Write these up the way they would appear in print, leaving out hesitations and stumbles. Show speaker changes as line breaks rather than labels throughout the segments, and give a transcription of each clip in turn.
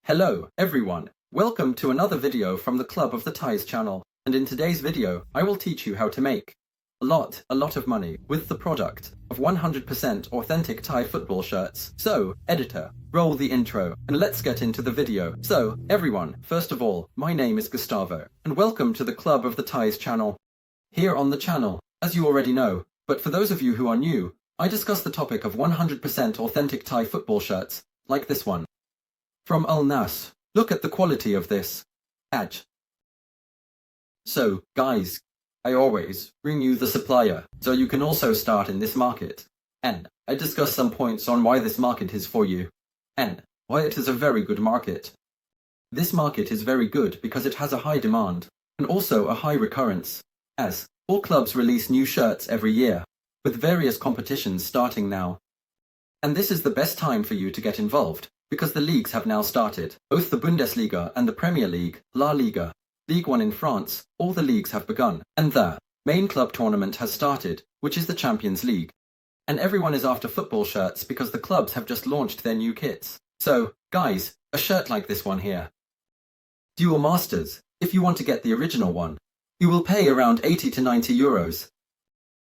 Hello, everyone. Welcome to another video from the Club of the Ties channel. And in today's video, I will teach you how to make a lot of money with the product of 100% authentic Thai football shirts. So, editor, roll the intro and let's get into the video. So, everyone, first of all, my name is Gustavo and welcome to the Club of the Ties channel. Here on the channel, as you already know, but for those of you who are new, I discuss the topic of 100% authentic Thai football shirts, like this one. From Al Nas. Look at the quality of this badge. So, guys, I always bring you the supplier, so you can also start in this market. And I discuss some points on why this market is for you, and why it is a very good market. This market is very good because it has a high demand, and also a high recurrence, as all clubs release new shirts every year, with various competitions starting now. And this is the best time for you to get involved, because the leagues have now started. Both the Bundesliga and the Premier League, La Liga, League One in France, all the leagues have begun. And the main club tournament has started, which is the Champions League. And everyone is after football shirts because the clubs have just launched their new kits. So, guys, a shirt like this one here. Dual Masters, if you want to get the original one, you will pay around 80 to 90 euros.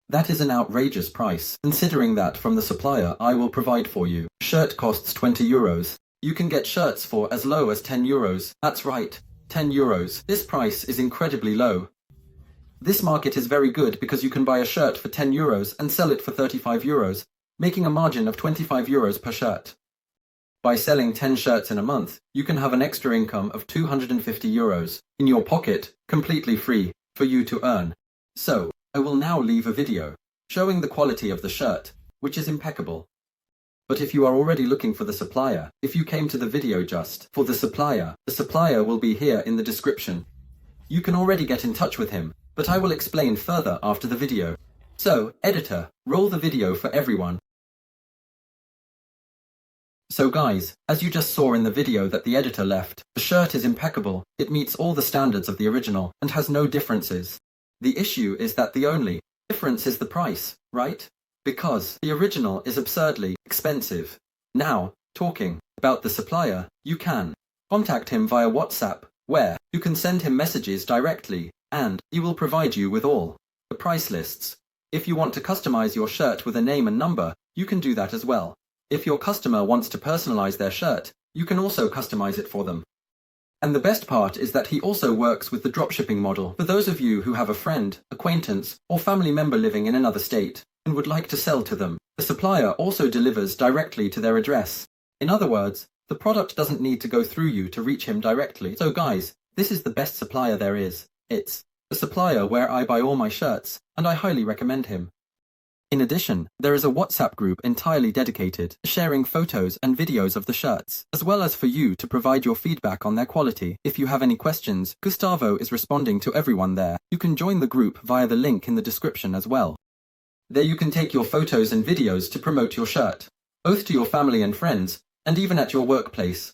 That is an outrageous price, considering that from the supplier I will provide for you. Shirt costs 20 euros. You can get shirts for as low as 10 euros. That's right, 10 euros. This price is incredibly low. This market is very good because you can buy a shirt for 10 euros and sell it for 35 euros, making a margin of 25 euros per shirt. By selling 10 shirts in a month, you can have an extra income of 250 euros in your pocket, completely free, for you to earn. So, I will now leave a video showing the quality of the shirt, which is impeccable. But if you are already looking for the supplier, if you came to the video just for the supplier will be here in the description. You can already get in touch with him, but I will explain further after the video. So, editor, roll the video for everyone. So guys, as you just saw in the video that the editor left, the shirt is impeccable, it meets all the standards of the original, and has no differences. The issue is that the only difference is the price, right? Because the original is absurdly expensive. Now, talking about the supplier, you can contact him via WhatsApp, where you can send him messages directly, and he will provide you with all the price lists. If you want to customize your shirt with a name and number, you can do that as well. If your customer wants to personalize their shirt, you can also customize it for them. And the best part is that he also works with the dropshipping model. For those of you who have a friend, acquaintance, or family member living in another state and would like to sell to them, the supplier also delivers directly to their address. In other words, the product doesn't need to go through you to reach him directly. So guys, this is the best supplier there is. It's the supplier where I buy all my shirts, and I highly recommend him. In addition, there is a WhatsApp group entirely dedicated to sharing photos and videos of the shirts, as well as for you to provide your feedback on their quality. If you have any questions, Gustavo is responding to everyone there. You can join the group via the link in the description as well. There you can take your photos and videos to promote your shirt, both to your family and friends, and even at your workplace.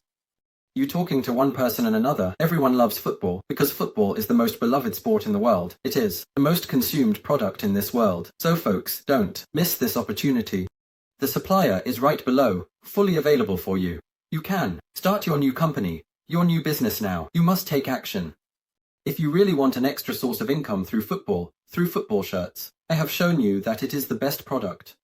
You talking to one person and another, everyone loves football, because football is the most beloved sport in the world. It is the most consumed product in this world. So folks, don't miss this opportunity. The supplier is right below, fully available for you. You can start your new company, your new business now. You must take action. If you really want an extra source of income through football shirts, I have shown you that it is the best product.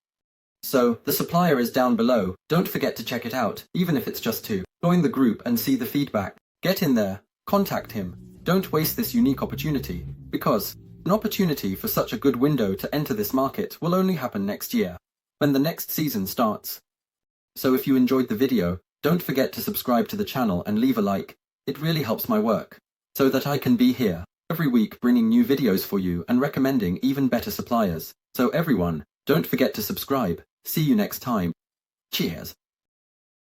So, the supplier is down below. Don't forget to check it out, even if it's just to join the group and see the feedback. Get in there, contact him. Don't waste this unique opportunity, because an opportunity for such a good window to enter this market will only happen next year, when the next season starts. So if you enjoyed the video, don't forget to subscribe to the channel and leave a like. It really helps my work, so that I can be here every week bringing new videos for you and recommending even better suppliers. So everyone, don't forget to subscribe. See you next time. Cheers.